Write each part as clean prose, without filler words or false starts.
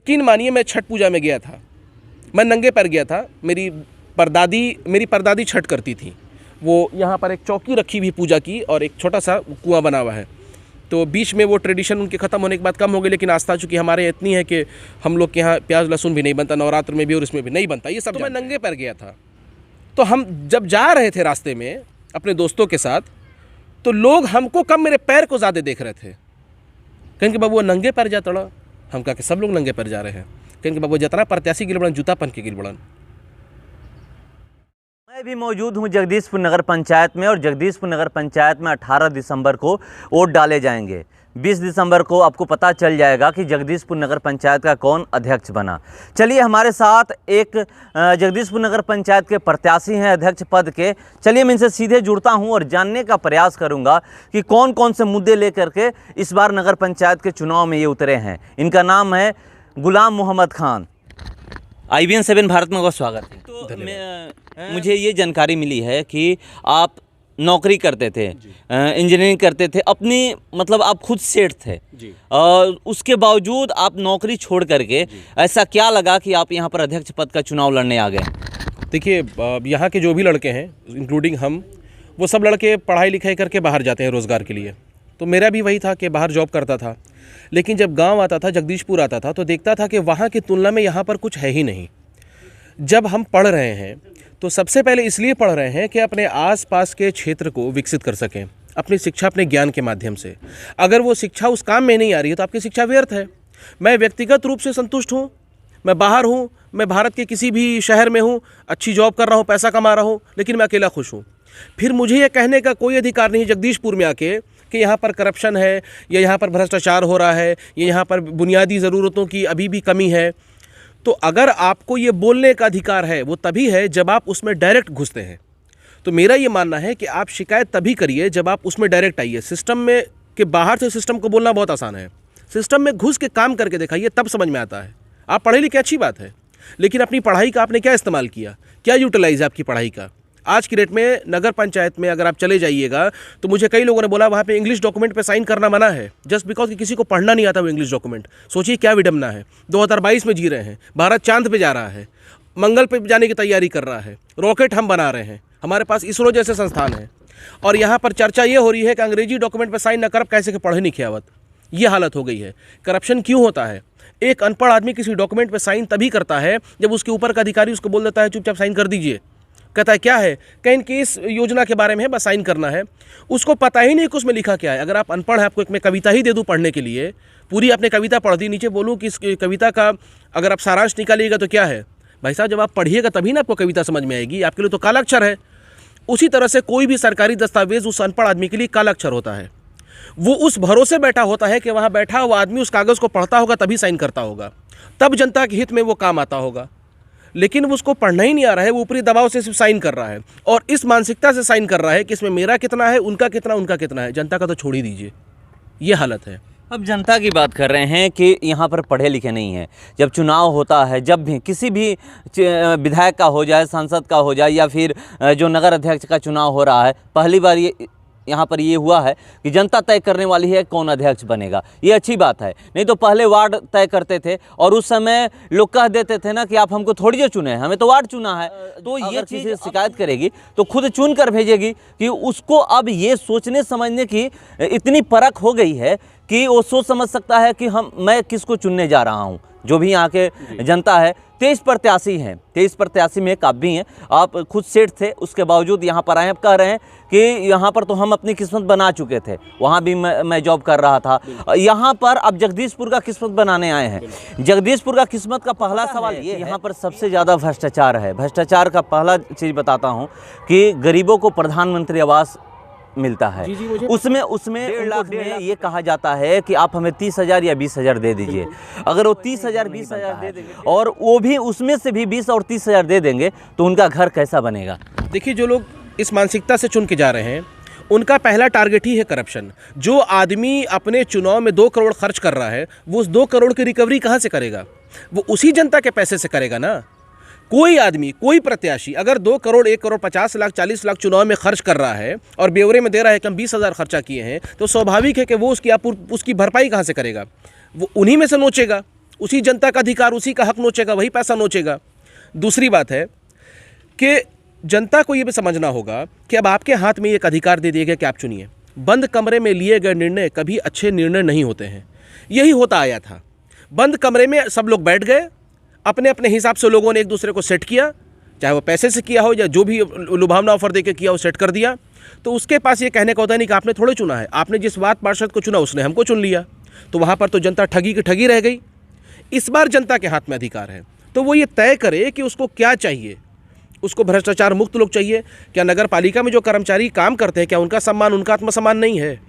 यकीन मानिए मैं छठ पूजा में गया था, मैं नंगे पैर गया था। मेरी परदादी छठ करती थी। वो यहाँ पर एक चौकी रखी हुई पूजा की और एक छोटा सा कुआं बना हुआ है। तो बीच में वो ट्रेडिशन उनके ख़त्म होने के बाद कम हो गई, लेकिन आस्था चूँकि हमारे इतनी है कि हम लोग के यहाँ प्याज लहसुन भी नहीं बनता, नवरात्र में भी और इसमें भी नहीं बनता, ये सब। तो मैं नंगे पैर गया था। तो हम जब जा रहे थे रास्ते में अपने दोस्तों के साथ, तो लोग हमको कम मेरे पैर को ज़्यादा देख रहे थे। कहेंगे बाबू वो नंगे पैर जा तड़ा। हम कहा कि सब लोग नंगे पैर जा रहे हैं। कहेंगे बाबू जितना प्रत्याशी गिर बड़न जूता पहन के गिर बड़न। मैं भी मौजूद हूं जगदीशपुर नगर पंचायत में, और जगदीशपुर नगर पंचायत में 18 दिसंबर को वोट डाले जाएंगे। 20 दिसंबर को आपको पता चल जाएगा कि जगदीशपुर नगर पंचायत का कौन अध्यक्ष बना। चलिए हमारे साथ एक जगदीशपुर नगर पंचायत के प्रत्याशी हैं अध्यक्ष पद के। चलिए मैं इनसे सीधे जुड़ता हूं और जानने का प्रयास करूंगा कि कौन कौन से मुद्दे लेकर के इस बार नगर पंचायत के चुनाव में ये उतरे हैं। इनका नाम है गुलाम मोहम्मद खान। IBN 7 भारत में आपका स्वागत है। तो मुझे ये जानकारी मिली है कि आप नौकरी करते थे, इंजीनियरिंग करते थे, अपनी मतलब आप खुद सेठ थे जी। और उसके बावजूद आप नौकरी छोड़ करके ऐसा क्या लगा कि आप यहाँ पर अध्यक्ष पद का चुनाव लड़ने आ गए? देखिए, यहाँ के जो भी लड़के हैं इंक्लूडिंग हम, वो सब लड़के पढ़ाई लिखाई करके बाहर जाते हैं रोज़गार के लिए। तो मेरा भी वही था कि बाहर जॉब करता था, लेकिन जब गांव आता था, जगदीशपुर आता था, तो देखता था कि वहाँ की तुलना में यहाँ पर कुछ है ही नहीं। जब हम पढ़ रहे हैं तो सबसे पहले इसलिए पढ़ रहे हैं कि अपने आसपास के क्षेत्र को विकसित कर सकें, अपनी शिक्षा अपने ज्ञान के माध्यम से। अगर वो शिक्षा उस काम में नहीं आ रही है तो आपकी शिक्षा व्यर्थ है। मैं व्यक्तिगत रूप से संतुष्ट हूँ, मैं बाहर हूँ, मैं भारत के किसी भी शहर में हूँ, अच्छी जॉब कर रहा हूँ, पैसा कमा रहा हूँ, लेकिन मैं अकेला खुश हूँ। फिर मुझे ये कहने का कोई अधिकार नहीं है जगदीशपुर में आके कि यहाँ पर करप्शन है, या यहाँ पर भ्रष्टाचार हो रहा है, या यहाँ पर बुनियादी ज़रूरतों की अभी भी कमी है। तो अगर आपको ये बोलने का अधिकार है वो तभी है जब आप उसमें डायरेक्ट घुसते हैं। तो मेरा ये मानना है कि आप शिकायत तभी करिए जब आप उसमें डायरेक्ट आइए। सिस्टम में के बाहर से सिस्टम को बोलना बहुत आसान है, सिस्टम में घुस के काम करके दिखाइए, तब समझ में आता है। आप पढ़े लिखे अच्छी बात है, लेकिन अपनी पढ़ाई का आपने क्या इस्तेमाल किया, क्या यूटिलाइज है आपकी पढ़ाई का। आज की डेट में नगर पंचायत में अगर आप चले जाइएगा तो मुझे कई लोगों ने बोला वहाँ पे इंग्लिश डॉक्यूमेंट पे साइन करना मना है, जस्ट बिकॉज कि किसी को पढ़ना नहीं आता वो इंग्लिश डॉक्यूमेंट। सोचिए क्या विडम्बना है। 2022 में जी रहे हैं, भारत चांद पे जा रहा है, मंगल पे जाने की तैयारी कर रहा है, रॉकेट हम बना रहे हैं, हमारे पास इसरो जैसे संस्थान हैं, और यहाँ पर चर्चा ये हो रही है कि अंग्रेजी डॉक्यूमेंट पर साइन न कर कैसे कि पढ़े नहीं खियावत। ये हालत हो गई है। करप्शन क्यों होता है? एक अनपढ़ आदमी किसी डॉक्यूमेंट पर साइन तभी करता है जब उसके ऊपर का अधिकारी उसको बोल देता है चुपचाप साइन कर दीजिए। कहता है क्या है, कहीं कि इस योजना के बारे में है, बस साइन करना है। उसको पता ही नहीं कि उसमें लिखा क्या है। अगर आप अनपढ़ हैं, आपको एक मैं कविता ही दे दूं पढ़ने के लिए, पूरी आपने कविता पढ़ दी, नीचे बोलूं कि इस कविता का अगर आप सारांश निकालिएगा तो क्या है। भाई साहब, जब आप पढ़िएगा तभी ना आपको कविता समझ में आएगी, आपके लिए तो काला अक्षर है। उसी तरह से कोई भी सरकारी दस्तावेज उस अनपढ़ आदमी के लिए काला अक्षर होता है। वो उस भरोसे बैठा होता है कि वहाँ बैठा हुआ आदमी उस कागज़ को पढ़ता होगा तभी साइन करता होगा, तब जनता के हित में वो काम आता होगा। लेकिन वो उसको पढ़ना ही नहीं आ रहा है, वो ऊपरी दबाव से सिर्फ साइन कर रहा है, और इस मानसिकता से साइन कर रहा है कि इसमें मेरा कितना है, उनका कितना, उनका कितना है। जनता का तो छोड़ ही दीजिए, ये हालत है। अब जनता की बात कर रहे हैं कि यहाँ पर पढ़े लिखे नहीं हैं। जब चुनाव होता है, जब भी किसी भी विधायक का हो जाए, सांसद का हो जाए, या फिर जो नगर अध्यक्ष का चुनाव हो रहा है, पहली बार यहाँ पर ये हुआ है कि जनता तय करने वाली है कौन अध्यक्ष बनेगा। ये अच्छी बात है, नहीं तो पहले वार्ड तय करते थे, और उस समय लोग कह देते थे ना कि आप हमको थोड़ी जो चुने हैं, हमें तो वार्ड चुना है। तो ये चीज़ शिकायत करेगी तो खुद चुन कर भेजेगी कि उसको अब ये सोचने समझने की इतनी परख हो गई है कि वो सोच समझ सकता है कि मैं किसको चुनने जा रहा हूँ। जो भी यहाँ के जनता है, 23 प्रत्याशी हैं, 23 प्रत्याशी में एक आप भी हैं। आप खुद सेठ थे, उसके बावजूद यहाँ पर आए। आप कह रहे हैं कि यहाँ पर तो हम अपनी किस्मत बना चुके थे, वहाँ भी मैं जॉब कर रहा था, यहाँ पर अब जगदीशपुर का किस्मत बनाने आए हैं। जगदीशपुर का किस्मत का पहला सवाल ये है, यहाँ पर सबसे ज़्यादा भ्रष्टाचार है। भ्रष्टाचार का पहला चीज़ बताता हूँ कि गरीबों को प्रधानमंत्री आवास मिलता है। उसमें 1.5 लाख में ये कहा जाता है कि आप हमें 30,000 या 20,000 दे दीजिए। अगर वो 30,000 20,000 दे देंगे, और वो भी उसमें से भी 20 और 30,000 दे देंगे, तो उनका घर कैसा बनेगा? देखिए, जो लोग इस मानसिकता से चुन के जा रहे हैं उनका पहला टारगेट ही है करप्शन। जो आदमी अपने चुनाव में 2 करोड़ खर्च कर रहा है, वो उस 2 करोड़ की रिकवरी कहाँ से करेगा? वो उसी जनता के पैसे से करेगा ना। कोई आदमी, कोई प्रत्याशी अगर 2 करोड़, 1 करोड़ 50 लाख 40 लाख चुनाव में खर्च कर रहा है और ब्यौरे में दे रहा है कि हम 20,000 खर्चा किए हैं, तो स्वाभाविक है कि वो उसकी भरपाई कहाँ से करेगा? वो उन्हीं में से नोचेगा, उसी जनता का अधिकार, उसी का हक नोचेगा, वही पैसा नोचेगा। दूसरी बात है कि जनता को ये भी समझना होगा कि अब आपके हाथ में एक अधिकार दे दिया गया कि आप चुनिए। बंद कमरे में लिए गए निर्णय कभी अच्छे निर्णय नहीं होते हैं। यही होता आया था, बंद कमरे में सब लोग बैठ गए, अपने अपने हिसाब से लोगों ने एक दूसरे को सेट किया, चाहे वो पैसे से किया हो या जो भी लुभावना ऑफर देके किया हो, सेट कर दिया। तो उसके पास ये कहने का होता नहीं कि आपने थोड़े चुना है, आपने जिस वार्ड पार्षद को चुना उसने हमको चुन लिया। तो वहाँ पर तो जनता ठगी की ठगी रह गई। इस बार जनता के हाथ में अधिकार है, तो वो ये तय करे कि उसको क्या चाहिए। उसको भ्रष्टाचार मुक्त लोग चाहिए। क्या नगर पालिका में जो कर्मचारी काम करते हैं, क्या उनका सम्मान, उनका आत्मसम्मान नहीं है?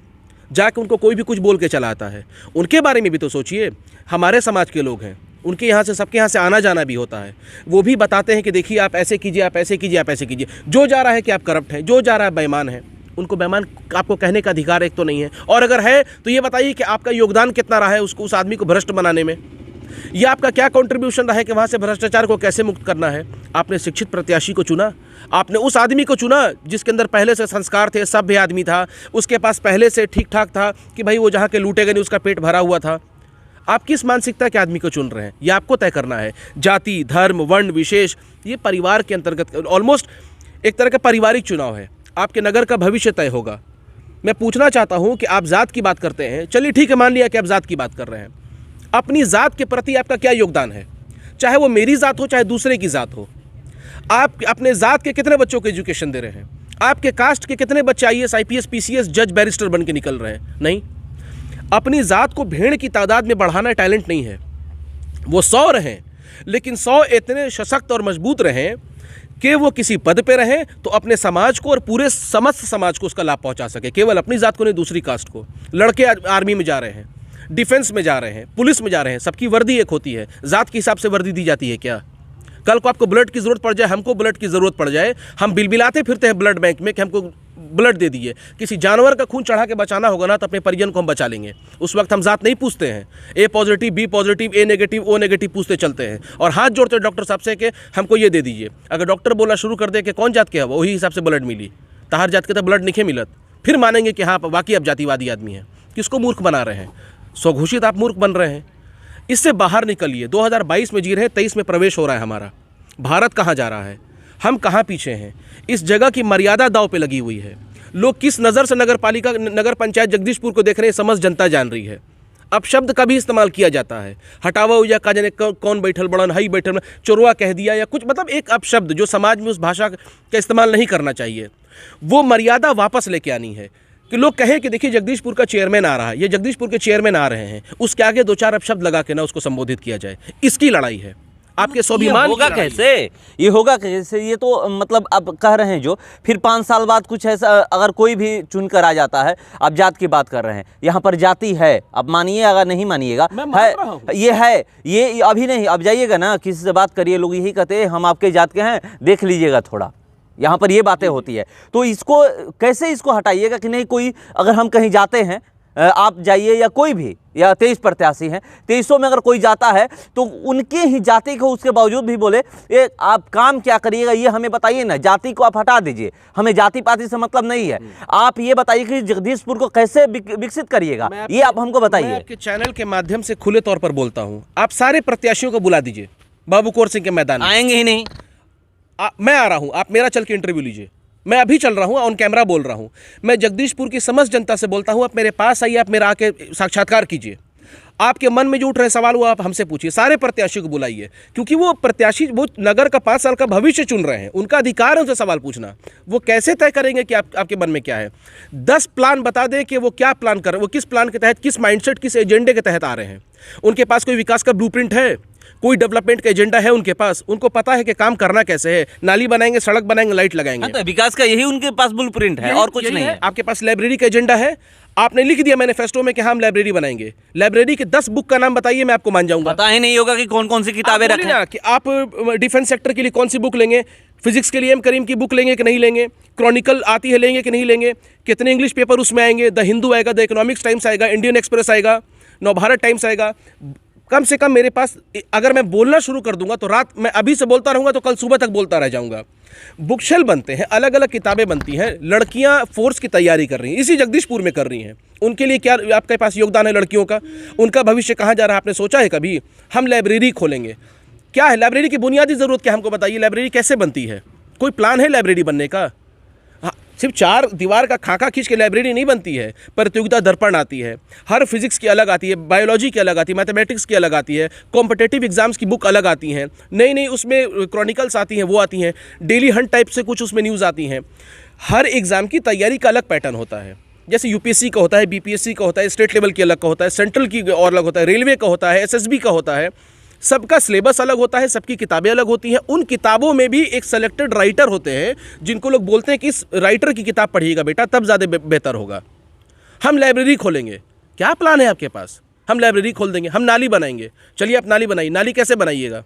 जाके उनको कोई भी कुछ बोल के चला आता है। उनके बारे में भी तो सोचिए। हमारे समाज के लोग हैं, उनके यहाँ से, सबके यहाँ से आना जाना भी होता है। वो भी बताते हैं कि देखिए आप ऐसे कीजिए, आप ऐसे कीजिए, आप ऐसे कीजिए। जो जा रहा है कि आप करप्ट हैं, जो जा रहा है बेईमान है, उनको बेईमान आपको कहने का अधिकार एक तो नहीं है। और अगर है तो ये बताइए कि आपका योगदान कितना रहा है उसको, उस आदमी को भ्रष्ट बनाने में। ये आपका क्या कंट्रीब्यूशन रहा है कि वहाँ से भ्रष्टाचार को कैसे मुक्त करना है। आपने शिक्षित प्रत्याशी को चुना, आपने उस आदमी को चुना जिसके अंदर पहले से संस्कार थे, सभ्य आदमी था, उसके पास पहले से ठीक ठाक था कि भाई वो जहाँ के लूटेगा नहीं, उसका पेट भरा हुआ था। आप किस मानसिकता के आदमी को चुन रहे हैं, ये आपको तय करना है। जाति, धर्म, वर्ण विशेष, ये परिवार के अंतर्गत ऑलमोस्ट एक तरह का पारिवारिक चुनाव है। आपके नगर का भविष्य तय होगा। मैं पूछना चाहता हूँ कि आप जात की बात करते हैं, चलिए ठीक है, मान लिया कि आप जात की बात कर रहे हैं। अपनी जात के प्रति आपका क्या योगदान है? चाहे वो मेरी जात हो, चाहे दूसरे की जात हो। आप अपने जात के कितने बच्चों को एजुकेशन दे रहे हैं? आपके कास्ट के कितने बच्चे IAS, IPS, PCS, जज, बैरिस्टर बन के निकल रहे हैं? नहीं। अपनी जात को भेड़ की तादाद में बढ़ाना टैलेंट नहीं है। वो 100 रहें, लेकिन 100 इतने सशक्त और मजबूत रहें कि वो किसी पद पे रहें तो अपने समाज को और पूरे समस्त समाज को उसका लाभ पहुंचा सके। केवल अपनी जात को नहीं, दूसरी कास्ट को। लड़के आर्मी में जा रहे हैं, डिफेंस में जा रहे हैं, पुलिस में जा रहे हैं, सबकी वर्दी एक होती है। जात के हिसाब से वर्दी दी जाती है क्या? कल को आपको ब्लड की ज़रूरत पड़ जाए, हमको ब्लड की ज़रूरत पड़ जाए, हम बिलबिलाते फिरते हैं ब्लड बैंक में कि हमको ब्लड दे दीजिए। किसी जानवर का खून चढ़ा के बचाना होगा ना, तो अपने परिजन को हम बचा लेंगे। उस वक्त हम जात नहीं पूछते हैं, A positive, B positive, A negative, O negative पूछते चलते हैं और हाथ जोड़ते डॉक्टर साहब से कि हमको ये दे दीजिए। अगर डॉक्टर बोला शुरू कर दे कि कौन जात के है, वही हिसाब से ब्लड मिली। तहार जात के तो ब्लड नहीं मिलत, फिर मानेंगे कि हाँ वाकई आप जातिवादी आदमी हैं। किसको मूर्ख बना रहे हैं? स्वघोषित आप मूर्ख बन रहे हैं। इससे बाहर निकलिए। 2022 में जी रहे हैं, 23 में प्रवेश हो रहा है हमारा। भारत कहाँ जा रहा है, हम कहाँ पीछे हैं? इस जगह की मर्यादा दांव पे लगी हुई है। लोग किस नज़र से नगर पंचायत जगदीशपुर को देख रहे हैं, समझ जनता जान रही है। अब शब्द का भी इस्तेमाल किया जाता है, हटावा या का जाने कौन बैठल बड़न, हई बैठल, चोरवा कह दिया या कुछ, मतलब एक अपशब्द जो समाज में उस भाषा का इस्तेमाल नहीं करना चाहिए। वो मर्यादा वापस लेके आनी है कि लोग कहें कि देखिए जगदीशपुर का चेयरमैन आ रहा है, ये जगदीशपुर के चेयरमैन आ रहे हैं, उसके आगे 2-4 अपशब्द लगा के ना उसको संबोधित किया जाए। इसकी लड़ाई है, आपके स्वाभिमान होगा कैसे? ये होगा कैसे? ये तो मतलब अब कह रहे हैं जो, फिर 5 साल बाद कुछ ऐसा अगर कोई भी चुनकर आ जाता है। अब जात की बात कर रहे हैं, यहाँ पर जाति है, अब मानिए अगर नहीं मानिएगा, है, ये है, ये अभी नहीं, अब जाइएगा ना किसी से बात करिए, लोग यही कहते हैं हम आपके जात के हैं, देख लीजिएगा थोड़ा, यहाँ पर ये बातें होती है। तो इसको कैसे इसको हटाइएगा कि नहीं, कोई अगर हम कहीं जाते हैं, आप जाइए या कोई भी, या 23 प्रत्याशी हैं, 23 में अगर कोई जाता है तो उनके ही जाति को उसके बावजूद भी बोले ये आप काम क्या करिएगा ये हमें बताइए ना, जाति को आप हटा दीजिए, हमें जाति पाति से मतलब नहीं है। आप ये बताइए कि जगदीशपुर को कैसे विकसित करिएगा, ये आप हमको बताइए। मैं आपके चैनल के माध्यम से खुले तौर पर बोलता हूँ, आप सारे प्रत्याशियों को बुला दीजिए बाबू कौर सिंह के मैदान में। आएंगे ही नहीं। मैं आ रहा हूँ, आप मेरा चल के इंटरव्यू लीजिए। मैं अभी चल रहा हूँ, ऑन कैमरा बोल रहा हूँ। मैं जगदीशपुर की समस्त जनता से बोलता हूँ, आप मेरे पास आइए, आप मेरा आके साक्षात्कार कीजिए। आपके मन में जो उठ रहे सवाल वो आप हमसे पूछिए। सारे प्रत्याशी को बुलाइए, क्योंकि वो प्रत्याशी वो नगर का 5 साल का भविष्य चुन रहे हैं, उनका अधिकार है उनसे सवाल पूछना। वो कैसे तय करेंगे कि आपके मन में क्या है? 10 प्लान बता दें कि वो क्या प्लान कर रहे हैं, वो किस प्लान के तहत, किस माइंडसेट, किस एजेंडे के तहत आ रहे हैं। उनके पास कोई विकास का ब्लूप्रिंट है, कोई डेवलपमेंट का एजेंडा है उनके पास? उनको पता है कि काम करना कैसे है, नाली बनाएंगे, सड़क बनाएंगे, लाइट लगाएंगे। तो विकास का यही उनके पास ब्लूप्रिंट है और कुछ नहीं है। आपके पास लाइब्रेरी का एजेंडा है, आपने लिख दिया मैनिफेस्टो में कि हम लाइब्रेरी बनाएंगे। लाइब्रेरी के 10 बुक का नाम बताइए, मैं आपको मान जाऊंगा। पता ही नहीं होगा कि कौन कौन सी किताबें रखें ना, कि आप डिफेंस सेक्टर के लिए कौन सी बुक लेंगे, फिजिक्स के लिए M करीम की बुक लेंगे कि नहीं लेंगे, क्रॉनिकल आती है लेंगे कि नहीं लेंगे, कितने इंग्लिश पेपर उसमें आएंगे, द हिंदू आएगा, द इकोनॉमिक्स टाइम्स आएगा, इंडियन एक्सप्रेस आएगा, नवभारत टाइम्स आएगा। कम से कम मेरे पास, अगर मैं बोलना शुरू कर दूंगा तो रात, मैं अभी से बोलता रहूंगा तो कल सुबह तक बोलता रह जाऊंगा। बुक शेल बनते हैं, अलग अलग किताबें बनती हैं, लड़कियां फोर्स की तैयारी कर रही हैं, इसी जगदीशपुर में कर रही हैं। उनके लिए क्या आपके पास योगदान है लड़कियों का? उनका भविष्य कहाँ जा रहा है आपने सोचा है कभी? हम लाइब्रेरी खोलेंगे। क्या है लाइब्रेरी की बुनियादी ज़रूरत? क्या हमको बताइए, लाइब्रेरी कैसे बनती है? कोई प्लान है लाइब्रेरी बनने का? हाँ, सिर्फ 4 दीवार का खाका खींच के लाइब्रेरी नहीं बनती है। प्रतियोगिता दर्पण आती है, हर फिजिक्स की अलग आती है, बायोलॉजी की अलग आती है, मैथमेटिक्स की अलग आती है, कॉम्पिटेटिव एग्जाम्स की बुक अलग आती हैं, नई नई उसमें क्रॉनिकल्स आती हैं, वो आती हैं, डेली हंट टाइप से कुछ उसमें न्यूज़ आती हैं। हर एग्ज़ाम की तैयारी का अलग पैटर्न होता है। जैसे यूपीएससी का होता है, बीपीएससी का होता है, स्टेट लेवल की अलग का होता है, सेंट्रल की और अलग होता है, रेलवे का होता है, एसएसबी का होता है। सबका सिलेबस अलग होता है, सबकी किताबें अलग होती हैं। उन किताबों में भी एक सेलेक्टेड राइटर होते हैं जिनको लोग बोलते हैं कि इस राइटर की किताब पढ़िएगा बेटा, तब ज़्यादा बेहतर होगा। हम लाइब्रेरी खोलेंगे, क्या प्लान है आपके पास? हम लाइब्रेरी खोल देंगे, हम नाली बनाएंगे। चलिए आप नाली बनाइए। नाली कैसे बनाइएगा?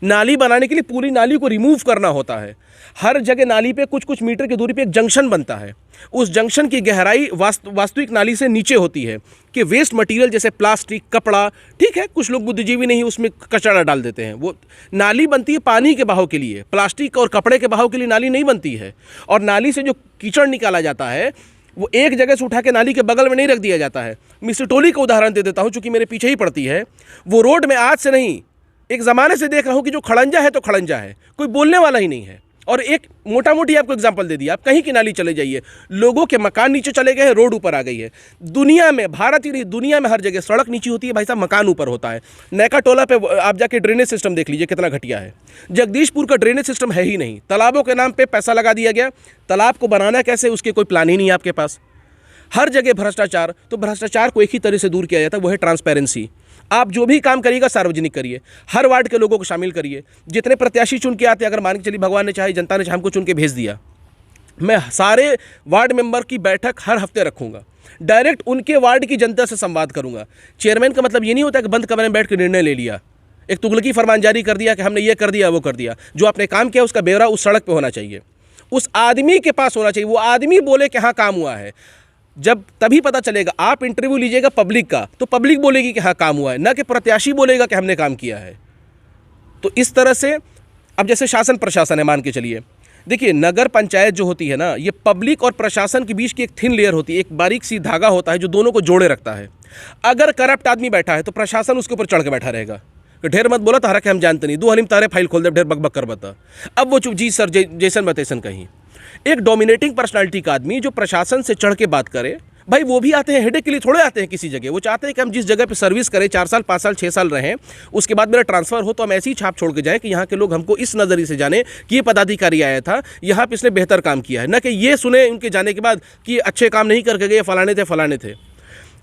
नाली बनाने के लिए पूरी नाली को रिमूव करना होता है। हर जगह नाली पे कुछ कुछ मीटर की दूरी पे एक जंक्शन बनता है। उस जंक्शन की गहराई वास्तविक नाली से नीचे होती है कि वेस्ट मटेरियल जैसे प्लास्टिक, कपड़ा, ठीक है, कुछ लोग बुद्धिजीवी नहीं उसमें कचरा डाल देते हैं। वो नाली बनती है पानी के बहाव के लिए, प्लास्टिक और कपड़े के बहाव के लिए नाली नहीं बनती है। और नाली से जो कीचड़ निकाला जाता है वो एक जगह से उठा के नाली के बगल में नहीं रख दिया जाता है। मिस्टर टोली का उदाहरण दे देता हूँ, चूँकि मेरे पीछे ही पड़ती है। वो रोड में आज से नहीं, एक ज़माने से देख रहा हूँ कि जो खड़ंजा है तो खड़ंजा है, कोई बोलने वाला ही नहीं है। और एक मोटा मोटी आपको एग्जांपल दे दिया, आप कहीं की नाली चले जाइए, लोगों के मकान नीचे चले गए हैं, रोड ऊपर आ गई है। दुनिया में, भारत ही नहीं दुनिया में हर जगह सड़क नीचे होती है भाई साहब, मकान ऊपर होता है। नैका टोला पे आप जाके ड्रेनेज सिस्टम देख लीजिए कितना घटिया है। जगदीशपुर का ड्रेनेज सिस्टम है ही नहीं। तालाबों के नाम पर पैसा लगा दिया गया, तालाब को बनाना कैसे उसके कोई प्लान ही नहीं है आपके पास। हर जगह भ्रष्टाचार। तो भ्रष्टाचार को एक ही तरह से दूर किया जाता है, वो है ट्रांसपेरेंसी। आप जो भी काम करिएगा सार्वजनिक करिए, हर वार्ड के लोगों को शामिल करिए। जितने प्रत्याशी चुन के आते हैं, अगर मान के चलिए भगवान ने चाहे, जनता ने चाहे हमको चुन के भेज दिया, मैं सारे वार्ड मेंबर की बैठक हर हफ्ते रखूंगा, डायरेक्ट उनके वार्ड की जनता से संवाद करूंगा। चेयरमैन का मतलब ये नहीं होता कि बंद कमरे में बैठ के निर्णय ले लिया, एक तुगलकी फरमान जारी कर दिया कि हमने ये कर दिया वो कर दिया। जो आपने काम किया उसका ब्यौरा उस सड़क पर होना चाहिए, उस आदमी के पास होना चाहिए। वो आदमी बोले कि हाँ काम हुआ है, जब तभी पता चलेगा। आप इंटरव्यू लीजिएगा पब्लिक का, तो पब्लिक बोलेगी कि हाँ काम हुआ है, ना कि प्रत्याशी बोलेगा कि हमने काम किया है। तो इस तरह से अब जैसे शासन प्रशासन है, मान के चलिए, देखिए नगर पंचायत जो होती है ना, ये पब्लिक और प्रशासन के बीच की एक थिन लेयर होती है, एक बारीक सी धागा होता है जो दोनों को जोड़े रखता है। अगर करप्ट आदमी बैठा है तो प्रशासन उसके ऊपर चढ़ के बैठा रहेगा कि ढेर मत बोला, तारा के हम जानते नहीं, 2 हलीम तारे फाइल खोल दे, ढेर बकबक कर बता। अब वो चुप, जी सर जैसन बतैसन कहीं। एक डोमिनेटिंग पर्सनालिटी का आदमी जो प्रशासन से चढ़ के बात करे, भाई वो भी आते हैं हेडेक के लिए, थोड़े आते हैं किसी जगह। वो चाहते हैं कि हम जिस जगह पे सर्विस करें, 4 साल 5 साल 6 साल रहें, उसके बाद मेरा ट्रांसफ़र हो तो हम ऐसी ही छाप छोड़ के जाएं कि यहाँ के लोग हमको इस नज़रिए से जाने कि ये पदाधिकारी आया था, यहाँ पे इसने बेहतर काम किया है, ना कि ये सुने उनके जाने के बाद कि अच्छे काम नहीं करके गए, फलाने थे।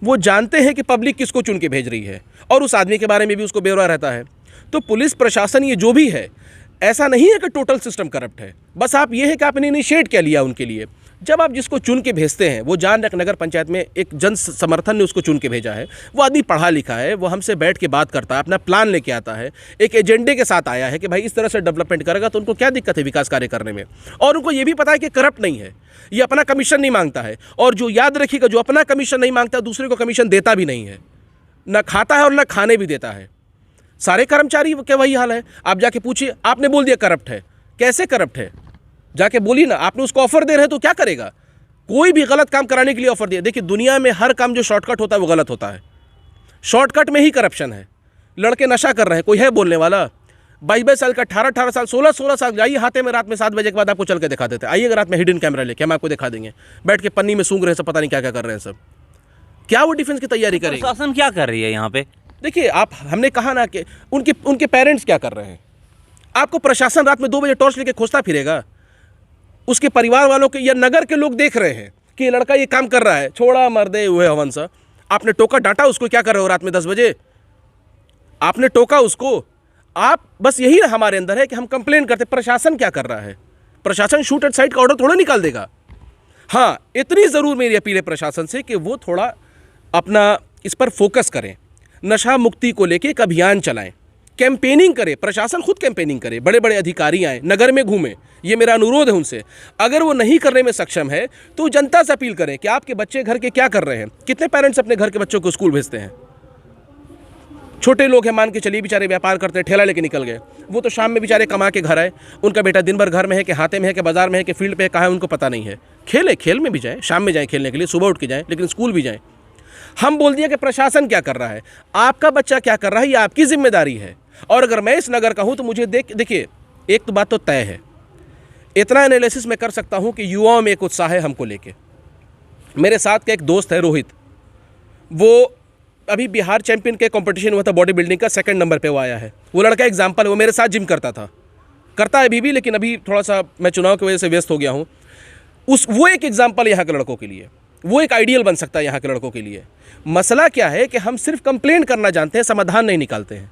वो जानते हैं कि पब्लिक किसको चुन के भेज रही है और उस आदमी के बारे में भी उसको ब्यौरा रहता है। तो पुलिस प्रशासन ये जो भी है, ऐसा नहीं है कि टोटल सिस्टम करप्ट है, बस आप ये है कि आपने इनिशिएट क्या लिया उनके लिए। जब आप जिसको चुन के भेजते हैं, वो जान रख नगर पंचायत में एक जन समर्थन ने उसको चुन के भेजा है, वो आदमी पढ़ा लिखा है, वो हमसे बैठ के बात करता है, अपना प्लान लेके आता है, एक एजेंडे के साथ आया है कि भाई इस तरह से डेवलपमेंट करेगा तो उनको क्या दिक्कत है विकास कार्य करने में। और उनको ये भी पता है कि करप्ट नहीं है, ये अपना कमीशन नहीं मांगता है। और जो याद रखिएगा, जो अपना कमीशन नहीं मांगता दूसरे को कमीशन देता भी नहीं है, ना खाता है और ना खाने भी देता है। सारे कर्मचारी के वही हाल है। आप जाके पूछिए, आपने बोल दिया करप्ट है, कैसे करप्ट है जाके बोलिए ना। आपने उसको ऑफर दे रहे हैं तो क्या करेगा? कोई भी गलत काम कराने के लिए ऑफर दिया। देखिए दुनिया में हर काम जो शॉर्टकट होता है वो गलत होता है। शॉर्टकट में ही करप्शन है। लड़के नशा कर रहे हैं, कोई है बोलने वाला? 22 साल का, 18 साल, 16 साल, जाइए हाथे में रात में 7 बजे के बाद आपको चल के दिखा देते हैं। आइएगा रात में हिडन कैमरा लेके, हम आपको दिखा देंगे, बैठ के पन्नी में सूंघ रहे हैं सब, पता नहीं क्या क्या कर रहे हैं सब। क्या वो डिफेंस की तैयारी करेंगे? प्रशासन क्या कर रही है यहाँ पे? देखिए आप, हमने कहा ना कि उनके पेरेंट्स क्या कर रहे हैं। आपको प्रशासन रात में 2 बजे टॉर्च लेके खोजता फिरेगा? उसके परिवार वालों के या नगर के लोग देख रहे हैं कि ये लड़का ये काम कर रहा है, छोड़ा मर्दे हुए हवन सा। आपने टोका, डांटा उसको, क्या कर रहे हो रात में 10 बजे? आपने टोका उसको। आप बस यही ना हमारे अंदर है कि हम कंप्लेन करते, प्रशासन क्या कर रहा है? प्रशासन शूट एट साइड का ऑर्डर थोड़ा निकाल देगा। हाँ, इतनी ज़रूर मेरी अपील है प्रशासन से कि वो थोड़ा अपना इस पर फोकस करें, नशा मुक्ति को लेके एक अभियान चलाएं, कैंपेनिंग करे, प्रशासन खुद कैंपेनिंग करे, बड़े बड़े अधिकारी आए, नगर में घूमें। ये मेरा अनुरोध है उनसे। अगर वो नहीं करने में सक्षम है तो जनता से अपील करें कि आपके बच्चे घर के क्या कर रहे हैं। कितने पेरेंट्स अपने घर के बच्चों को स्कूल भेजते हैं? छोटे लोग हैं, मान के चलिए बेचारे व्यापार करते हैं, ठेला लेके निकल गए, वो तो शाम में बेचारे कमा के घर आए, उनका बेटा दिन भर घर में है कि हाथे में है कि बाजार में है कि फील्ड पे है, कहाँ है उनको पता नहीं है। खेल में भी जाए, शाम में जाए खेलने के लिए, सुबह उठ के जाएँ, लेकिन स्कूल भी जाएँ। हम बोल दिया कि प्रशासन क्या कर रहा है, आपका बच्चा क्या कर रहा है, ये आपकी जिम्मेदारी है। और अगर मैं इस नगर का हूँ तो मुझे देखिए, एक तो बात तो तय है, इतना एनालिसिस मैं कर सकता हूँ कि युवाओं में एक उत्साह है हमको लेके। मेरे साथ का एक दोस्त है रोहित, वो अभी बिहार चैंपियन के कंपटीशन हुआ था बॉडी बिल्डिंग का, 2nd नंबर पे वो आया है। वो लड़का एग्जाम्पल है, वो मेरे साथ जिम करता है अभी भी, लेकिन अभी थोड़ा सा मैं चुनाव की वजह से व्यस्त हो गया हूँ। वो एक एग्जाम्पल यहाँ के लड़कों के लिए, वो एक आइडियल बन सकता है यहाँ के लड़कों के लिए। मसला क्या है कि हम सिर्फ कंप्लेंट करना जानते हैं, समाधान नहीं निकालते हैं।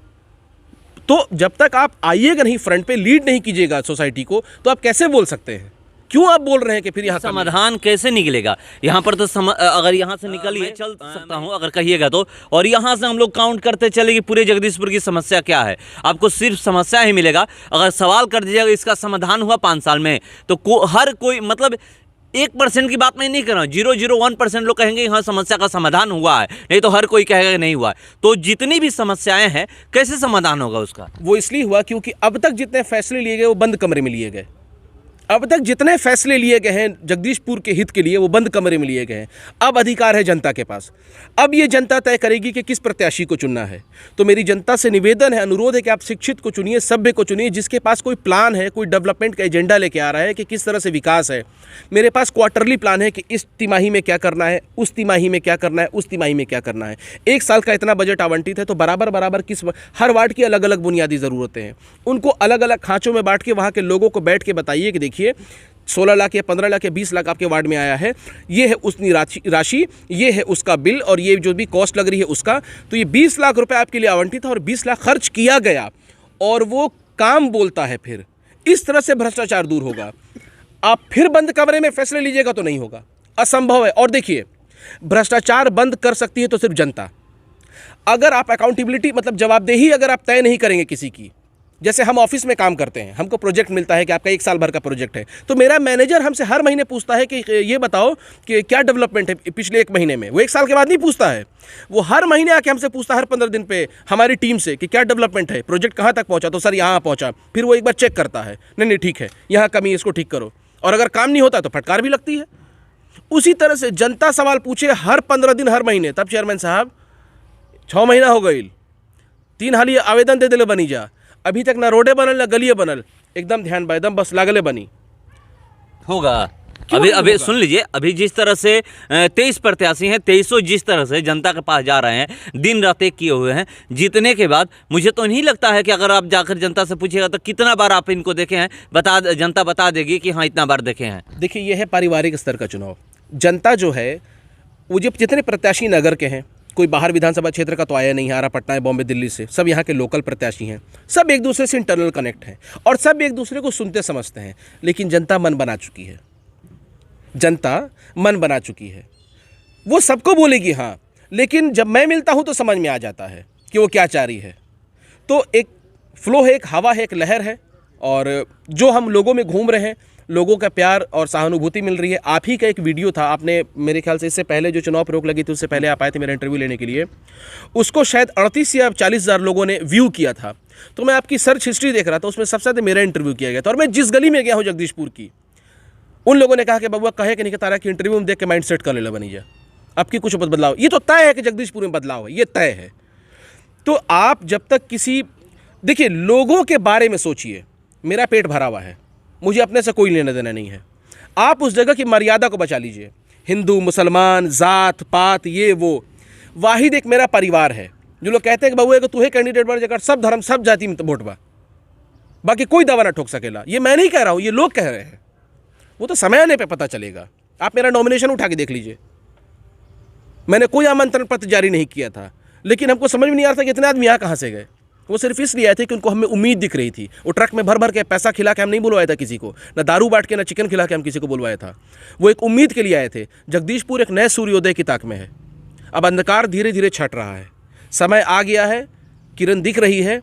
तो जब तक आप आइएगा नहीं फ्रंट पे, लीड नहीं कीजिएगा सोसाइटी को, तो आप कैसे बोल सकते हैं? क्यों आप बोल रहे हैं कि फिर यहाँ समाधान कैसे निकलेगा? यहाँ पर तो अगर यहाँ से निकलिए चल सकता हूँ अगर कहिएगा तो, और यहाँ से हम लोग काउंट करते चले कि पूरे जगदीशपुर की समस्या क्या है, आपको सिर्फ समस्या ही मिलेगा। अगर सवाल कर दीजिएगा इसका समाधान हुआ 5 साल में, तो हर कोई, मतलब 1% की बात मैं नहीं कर रहा हूँ, 0.01% लोग कहेंगे यहाँ समस्या का समाधान हुआ है, नहीं तो हर कोई कहेगा कि नहीं हुआ है। तो जितनी भी समस्याएं हैं कैसे समाधान होगा उसका? वो इसलिए हुआ क्योंकि अब तक जितने फैसले लिए गए वो बंद कमरे में लिए गए। अब तक जितने फैसले लिए गए हैं जगदीशपुर के हित के लिए, वो बंद कमरे में लिए गए हैं। अब अधिकार है जनता के पास। अब ये जनता तय करेगी कि किस प्रत्याशी को चुनना है। तो मेरी जनता से निवेदन है, अनुरोध है कि आप शिक्षित को चुनिए, सभ्य को चुनिए, जिसके पास कोई प्लान है, कोई डेवलपमेंट का एजेंडा लेके आ रहा है कि किस तरह से विकास है। मेरे पास क्वार्टरली प्लान है कि इस तिमाही में क्या करना है, उस तिमाही में क्या करना है, उस तिमाही में क्या करना है। 1 साल का इतना बजट आवंटित है, तो बराबर हर वार्ड की अलग अलग बुनियादी ज़रूरतें हैं, उनको अलग अलग खाँचों में बांट के वहाँ के लोगों को बैठ के बताइए कि देखिए 16 लाख या 15 लाख या 20 लाख आपके वार्ड में आया है, ये है उसकी राशि, ये है उसका बिल, और ये जो भी कॉस्ट लग रही है उसका, तो ये 20 लाख रुपए आपके लिए आवंटित है और 20 लाख खर्च किया गया, और वो काम बोलता है। फिर इस तरह से भ्रष्टाचार दूर होगा। आप फिर बंद कमरे में फैसले लीजिएगा तो नहीं होगा, असंभव है। और देखिए, भ्रष्टाचार बंद कर सकती है तो सिर्फ जनता। अगर आप अकाउंटेबिलिटी, मतलब जवाबदेही अगर आप तय नहीं करेंगे किसी की, जैसे हम ऑफिस में काम करते हैं, हमको प्रोजेक्ट मिलता है कि आपका 1 साल भर का प्रोजेक्ट है, तो मेरा मैनेजर हमसे हर महीने पूछता है कि ये बताओ कि क्या डेवलपमेंट है पिछले 1 महीने में। वो 1 साल के बाद नहीं पूछता है, वो हर महीने आके हमसे पूछता है, हर 15 दिन पे हमारी टीम से कि क्या डेवलपमेंट है, प्रोजेक्ट कहाँ तक पहुँचा, तो सर यहाँ पहुँचा। फिर वो एक बार चेक करता है, नहीं ठीक है, यहाँ कमी है, इसको ठीक करो। और अगर काम नहीं होता तो फटकार भी लगती है। उसी तरह से जनता सवाल पूछे हर 15 दिन, हर महीने, तब चेयरमैन साहब 6 महीना हो गई, 3 हाली आवेदन दे दिले बनी जा, अभी तक ना रोडे बनल ना गलिए बनल, एकदम ध्यान बायदम बस लागले बनी होगा। अभी सुन लीजिए, अभी जिस तरह से 23 प्रत्याशी हैं, 2300 जिस तरह से जनता के पास जा रहे हैं, दिन रात एक किए हुए हैं, जीतने के बाद मुझे तो नहीं लगता है कि अगर आप जाकर जनता से पूछिएगा तो कितना बार आप इनको देखे हैं, जनता बता देगी कि हाँ इतना बार देखे हैं। देखिए, यह है पारिवारिक स्तर का चुनाव। जनता जो है वो जितने प्रत्याशी नगर के हैं, कोई बाहर विधानसभा क्षेत्र का तो आया नहीं, आ रहा पटना है, बॉम्बे, दिल्ली से, सब यहाँ के लोकल प्रत्याशी हैं, सब एक दूसरे से इंटरनल कनेक्ट हैं और सब एक दूसरे को सुनते समझते हैं। लेकिन जनता मन बना चुकी है, जनता मन बना चुकी है, वो सबको बोलेगी हाँ, लेकिन जब मैं मिलता हूँ तो समझ में आ जाता है कि वो क्या चाह रही है। तो एक फ्लो है, एक हवा है, एक लहर है, और जो हम लोगों में घूम रहे हैं, लोगों का प्यार और सहानुभूति मिल रही है। आप ही का एक वीडियो था, आपने मेरे ख्याल से इससे पहले जो चुनाव पर रोक लगी थी उससे पहले आप आए थे मेरा इंटरव्यू लेने के लिए, उसको शायद 38 या 40 हज़ार लोगों ने व्यू किया था। तो मैं आपकी सर्च हिस्ट्री देख रहा था, उसमें सबसे ज़्यादा मेरा इंटरव्यू किया गया था। और मैं जिस गली में गया हूँ जगदीशपुर की, उन लोगों ने कहा कि बबुआ कहे कि नहीं कि तारा की इंटरव्यू में देख के माइंड सेट कर ले बनी जा, अब की कुछ बदलाव। ये तो तय है कि जगदीशपुर में बदलाव है, ये तय है। तो आप जब तक किसी, देखिए, लोगों के बारे में सोचिए। मेरा पेट भरा हुआ है, मुझे अपने से कोई लेना देना नहीं है। आप उस जगह की मर्यादा को बचा लीजिए। हिंदू, मुसलमान, जात पात, ये वो, वाहिद एक मेरा परिवार है। जो लोग कहते हैं कि बबुआ कि तू है कैंडिडेट बन जाकर सब धर्म सब जाति में वोट बा, बाकी कोई दवा ना ठोक सकेला, ये मैं नहीं कह रहा हूँ, ये लोग कह रहे हैं। वो तो समय आने पे पता चलेगा। आप मेरा नॉमिनेशन उठा के देख लीजिए, मैंने कोई आमंत्रण पत्र जारी नहीं किया था, लेकिन हमको समझ में नहीं आ रहा था कि इतने आदमी यहाँ कहाँ से गए। वो सिर्फ इसलिए आए थे कि उनको हमें उम्मीद दिख रही थी। वो ट्रक में भर भर के पैसा खिला के हम नहीं बुलवाया था किसी को, ना दारू बांट के, ना चिकन खिला के हम किसी को बुलवाया था। वो एक उम्मीद के लिए आए थे। जगदीशपुर एक नए सूर्योदय की ताक में है। अब अंधकार धीरे धीरे छट रहा है, समय आ गया है, किरण दिख रही है।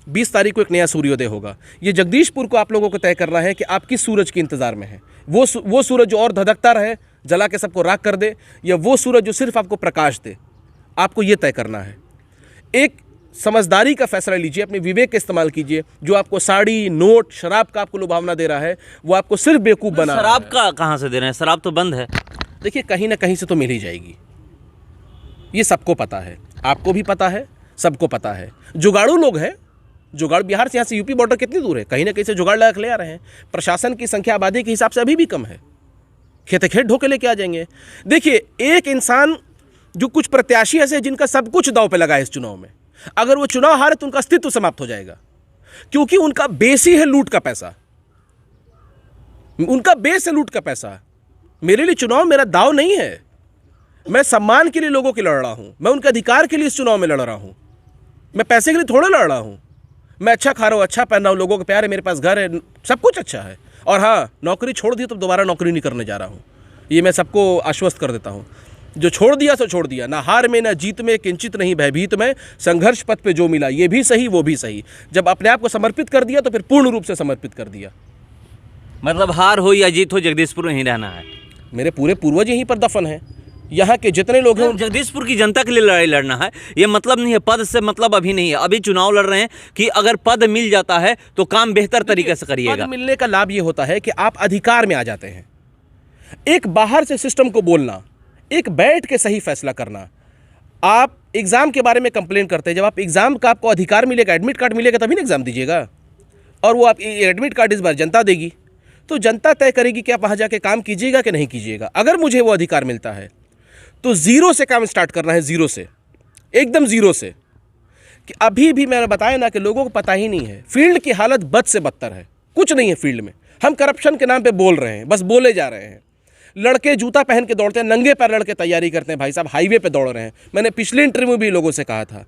20 तारीख को एक नया सूर्योदय होगा। ये जगदीशपुर को आप लोगों को तय करना है कि आप किस सूरज के इंतज़ार में हैं। वो सूरज जो और धधकता रहे, जला के सबको राख कर दे, या वो सूरज जो सिर्फ आपको प्रकाश दे, आपको ये तय करना है। एक समझदारी का फैसला लीजिए, अपने विवेक का इस्तेमाल कीजिए। जो आपको साड़ी, नोट, शराब का आपको लुभावना दे रहा है, वो आपको सिर्फ बेवकूफ़ बना रहा है। शराब का कहाँ से दे रहे हैं? शराब तो बंद है। देखिए, कहीं ना कहीं से तो मिल ही जाएगी, ये सबको पता है, आपको भी पता है, सबको पता है। जुगाड़ू लोग हैं, जुगाड़ बिहार से यहाँ से यूपी बॉर्डर कितनी दूर है, कहीं ना कहीं से जुगाड़ लगा के ले आ रहे हैं। प्रशासन की संख्या आबादी के हिसाब से अभी भी कम है, खेत खेत ढोके लेके आ जाएंगे। देखिए, एक इंसान जो कुछ प्रत्याशी ऐसे हैं जिनका सब कुछ दांव पे लगा है इस चुनाव में, अगर वो चुनाव हारे तो उनका अस्तित्व समाप्त हो जाएगा, क्योंकि उनका बेस ही है लूट का पैसा, उनका बेस है लूट का पैसा। मेरे लिए चुनाव मेरा दाव नहीं है, मैं सम्मान के लिए लोगों के लड़ रहा हूं, मैं उनके अधिकार के लिए इस चुनाव में लड़ रहा हूं, मैं पैसे के लिए थोड़ा लड़ रहा हूं। मैं अच्छा खा रहा हूं, अच्छा पहन रहा हूं, लोगों के प्यार है, मेरे पास घर है, सब कुछ अच्छा है। और हाँ, नौकरी छोड़ दी तो दोबारा नौकरी नहीं करने जा रहा हूं, ये मैं सबको आश्वस्त कर देता हूं। जो छोड़ दिया सो छोड़ दिया, ना हार में ना जीत में, किंचित नहीं भयभीत में, संघर्ष पथ पे जो मिला ये भी सही वो भी सही। जब अपने आप को समर्पित कर दिया तो फिर पूर्ण रूप से समर्पित कर दिया। मतलब हार हो या जीत हो, जगदीशपुर में ही रहना है। मेरे पूरे पूर्वज यहीं पर दफन हैं, यहाँ के जितने लोग हैं। जगदीशपुर की जनता के लिए लड़ाई लड़ना है, ये मतलब नहीं है पद से मतलब अभी नहीं है। अभी चुनाव लड़ रहे हैं कि अगर पद मिल जाता है तो काम बेहतर तरीके से करिएगा। पद मिलने का लाभ ये होता है कि आप अधिकार में आ जाते हैं। एक बाहर से सिस्टम को बोलना, एक बैठ के सही फैसला करना। आप एग्ज़ाम के बारे में कंप्लेन करते हैं, जब आप एग्ज़ाम का आपको अधिकार मिलेगा, एडमिट कार्ड मिलेगा, तभी ना एग्ज़ाम दीजिएगा। और वो आप एडमिट कार्ड इस बार जनता देगी, तो जनता तय करेगी कि आप वहाँ जाके काम कीजिएगा कि नहीं कीजिएगा। अगर मुझे वो अधिकार मिलता है तो ज़ीरो से काम स्टार्ट करना है, ज़ीरो से, एकदम ज़ीरो से। कि अभी भी मैंने बताया ना कि लोगों को पता ही नहीं है, फील्ड की हालत बद से बदतर है, कुछ नहीं है फील्ड में। हम करप्शन के नाम पे बोल रहे हैं, बस बोले जा रहे हैं। लड़के जूता पहन के दौड़ते हैं, नंगे पैर लड़के तैयारी करते हैं, भाई साहब हाईवे पे दौड़ रहे हैं। मैंने पिछले इंटरव्यू में भी लोगों से कहा था,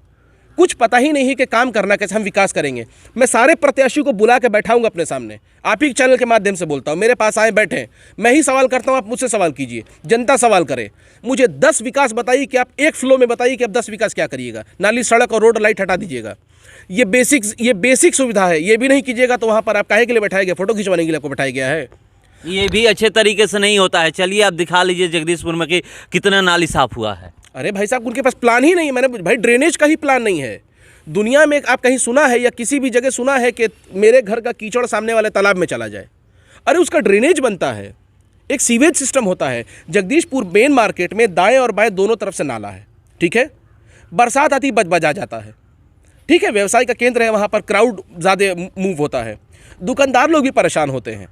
कुछ पता ही नहीं कि काम करना कैसे, हम विकास करेंगे। मैं सारे प्रत्याशियों को बुला के बैठाऊंगा अपने सामने, आप ही चैनल के माध्यम से बोलता हूँ, मेरे पास आए बैठे, मैं ही सवाल करता हूँ, आप मुझसे सवाल कीजिए, जनता सवाल करे। मुझे 10 विकास बताइए कि आप एक फ्लो में बताइए कि आप 10 विकास क्या करिएगा। नाली, सड़क और रोड लाइट हटा दीजिएगा, ये बेसिक सुविधा है। ये भी नहीं कीजिएगा तो वहाँ पर आप काहे के लिए बैठाया गया, फोटो खिंचवाने के लिए आपको बैठाया गया है। ये भी अच्छे तरीके से नहीं होता है। चलिए आप दिखा लीजिए जगदीशपुर में कि कितना नाली साफ हुआ है। अरे भाई साहब, उनके पास प्लान ही नहीं है। मैंने भाई ड्रेनेज का ही प्लान नहीं है। दुनिया में आप कहीं सुना है या किसी भी जगह सुना है कि मेरे घर का कीचड़ सामने वाले तालाब में चला जाए? अरे उसका ड्रेनेज बनता है, एक सीवेज सिस्टम होता है। जगदीशपुर मेन मार्केट में दाएं और बाएं दोनों तरफ से नाला है, ठीक है। बरसात आती बज जाता है, ठीक है। व्यवसाय का केंद्र है, वहाँ पर क्राउड ज़्यादा मूव होता है, दुकानदार लोग भी परेशान होते हैं।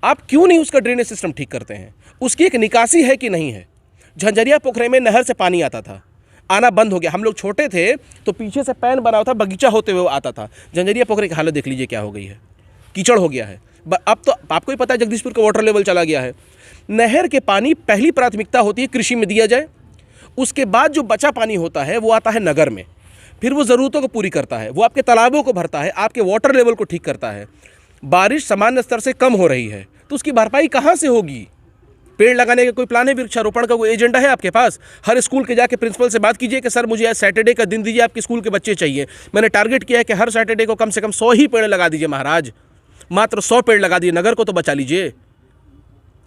आप क्यों नहीं उसका ड्रेनेज सिस्टम ठीक करते हैं? उसकी एक निकासी है कि नहीं है? झंझरिया पोखरे में नहर से पानी आता था, आना बंद हो गया। हम लोग छोटे थे तो पीछे से पैन बना हुआ था, बगीचा होते हुए आता था। झंझरिया पोखरे की हालत देख लीजिए क्या हो गई है, कीचड़ हो गया है। अब तो आपको ही पता है जगदीशपुर का वाटर लेवल चला गया है। नहर के पानी पहली प्राथमिकता होती है कृषि में दिया जाए, उसके बाद जो बचा पानी होता है वो आता है नगर में, फिर वो ज़रूरतों को पूरी करता है, वो आपके तालाबों को भरता है, आपके वाटर लेवल को ठीक करता है। बारिश सामान्य स्तर से कम हो रही है तो उसकी भरपाई कहाँ से होगी? पेड़ लगाने का कोई प्लान है? वृक्षारोपण का कोई एजेंडा है आपके पास? हर स्कूल के जाके प्रिंसिपल से बात कीजिए कि सर मुझे आज सैटरडे का दिन दीजिए, आपके स्कूल के बच्चे चाहिए। मैंने टारगेट किया है कि हर सैटरडे को कम से कम 100 ही पेड़ लगा दीजिए महाराज, मात्र 100 पेड़ लगा दिए, नगर को तो बचा लीजिए।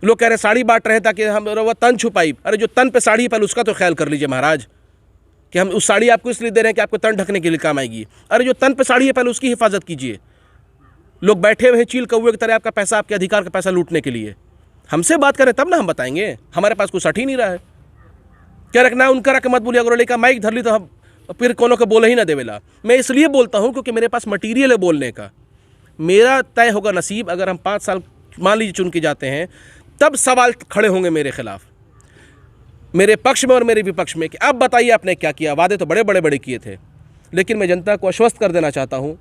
लोग कह रहे साड़ी बांट रहे हैं ताकि हम वो तन छुपाई। अरे जो तन पे साड़ी है पहले उसका तो ख्याल कर लीजिए महाराज, कि हम उस साड़ी आपको इसलिए दे रहे हैं कि आपको तन ढकने के लिए काम आएगी। अरे जो तन पे साड़ी है पहले उसकी हिफाजत कीजिए। लोग बैठे हुए हैं चील कौवे की तरह आपका पैसा, आपके अधिकार का पैसा लूटने के लिए। हमसे बात करें तब ना हम बताएंगे, हमारे पास कुछ सट ही नहीं रहा है। क्या रखना है उनका रख मत बोलिए, अगर लेकर माइक धर ली तो हम फिर कोनो को बोले ही ना देवेला। मैं इसलिए बोलता हूँ क्योंकि मेरे पास मटीरियल है बोलने का। मेरा तय होगा नसीब, अगर हम 5 साल मान लीजिए चुन के जाते हैं, तब सवाल खड़े होंगे मेरे खिलाफ, मेरे पक्ष में और मेरे विपक्ष में, कि अब बताइए आपने क्या किया। वादे तो बड़े किए थे, लेकिन मैं जनता को आश्वस्त कर देना चाहता हूँ,